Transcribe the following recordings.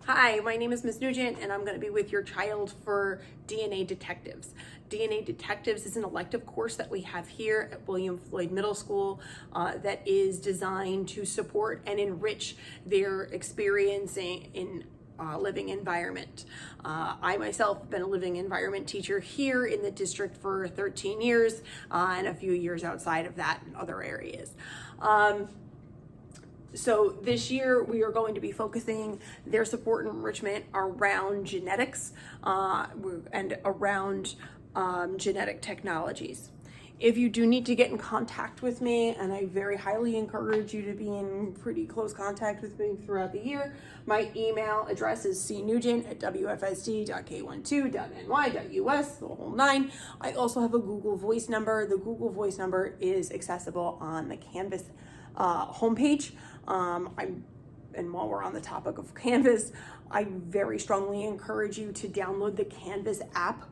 Hi, my name is Ms. Nugent, and I'm going to be with your child for DNA Detectives. DNA Detectives is an elective course that we have here at William Floyd Middle School that is designed to support and enrich their experience in living environment. I myself have been a living environment teacher here in the district for 13 years and a few years outside of that in other areas. So this year we are going to be focusing their support and enrichment around genetics and around genetic technologies. If you do need to get in contact with me, and I very highly encourage you to be in pretty close contact with me throughout the year, my email address is cnugent@wfsd.k12.ny.us, the whole nine. I also have a Google Voice number. The Google Voice number is accessible on the Canvas homepage. And while we're on the topic of Canvas, I very strongly encourage you to download the Canvas app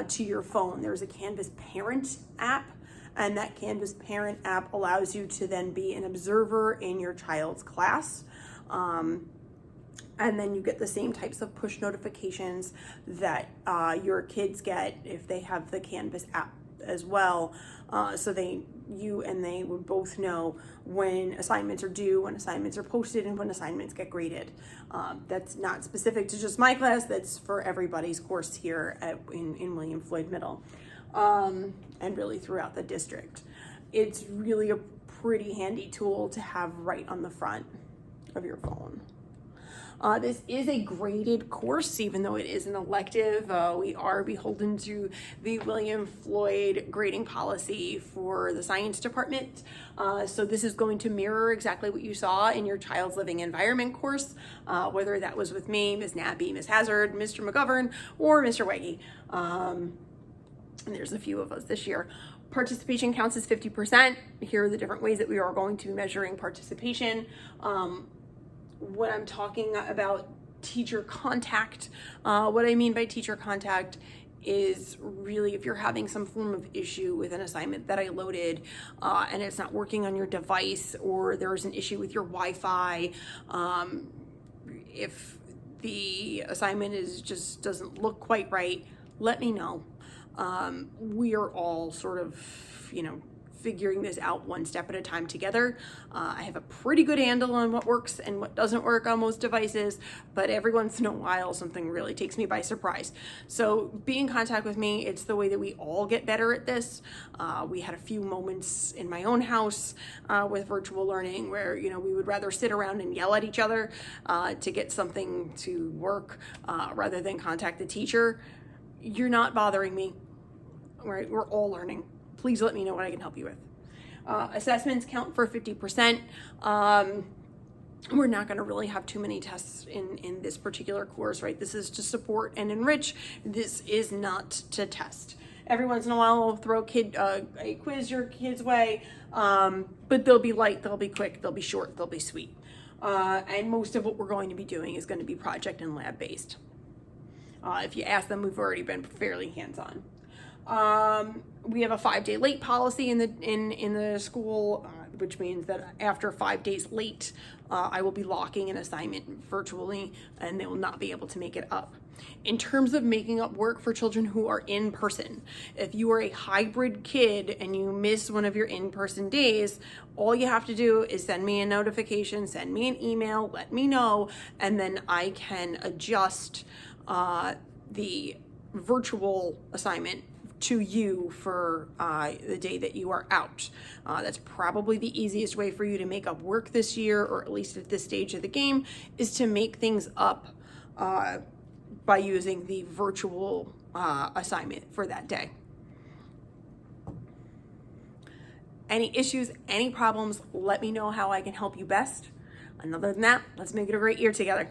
to your phone. There's a Canvas Parent app, and that Canvas Parent app allows you to then be an observer in your child's class. And then you get the same types of push notifications that your kids get if they have the Canvas app as well. So you and they would both know when assignments are due, when assignments are posted, and when assignments get graded. That's not specific to just my class, that's for everybody's course here in William Floyd Middle, and really throughout the district. It's really a pretty handy tool to have right on the front of your phone. This is a graded course, even though it is an elective. We are beholden to the William Floyd grading policy for the science department. So this is going to mirror exactly what you saw in your child's living environment course, whether that was with me, Ms. Nappy, Ms. Hazard, Mr. McGovern, or Mr. Weggy. And there's a few of us this year. Participation counts as 50%. Here are the different ways that we are going to be measuring participation. When I'm talking about teacher contact, what I mean by teacher contact is really if you're having some form of issue with an assignment that I loaded and it's not working on your device, or there's an issue with your Wi-Fi, if the assignment just doesn't look quite right, let me know. We are all sort of, figuring this out one step at a time together. I have a pretty good handle on what works and what doesn't work on most devices, but every once in a while something really takes me by surprise. So be in contact with me. It's the way that we all get better at this. We had a few moments in my own house with virtual learning where, we would rather sit around and yell at each other to get something to work rather than contact the teacher. You're not bothering me, right? We're all learning. Please let me know what I can help you with. Assessments count for 50%. We're not going to really have too many tests in this particular course, right? This is to support and enrich. This is not to test. Every once in a while, we'll throw a quiz your kid's way, but they'll be light, they'll be quick, they'll be short, they'll be sweet. And most of what we're going to be doing is going to be project and lab based. If you ask them, we've already been fairly hands-on. We have a 5-day late policy in the school, which means that after 5 days late, I will be locking an assignment virtually and they will not be able to make it up. In terms of making up work for children who are in person, if you are a hybrid kid and you miss one of your in-person days, all you have to do is send me a notification, send me an email, let me know, and then I can adjust the virtual assignment to you for the day that you are out. That's probably the easiest way for you to make up work this year, or at least at this stage of the game, is to make things up by using the virtual assignment for that day. Any issues, any problems, let me know how I can help you best. And other than that, let's make it a great year together.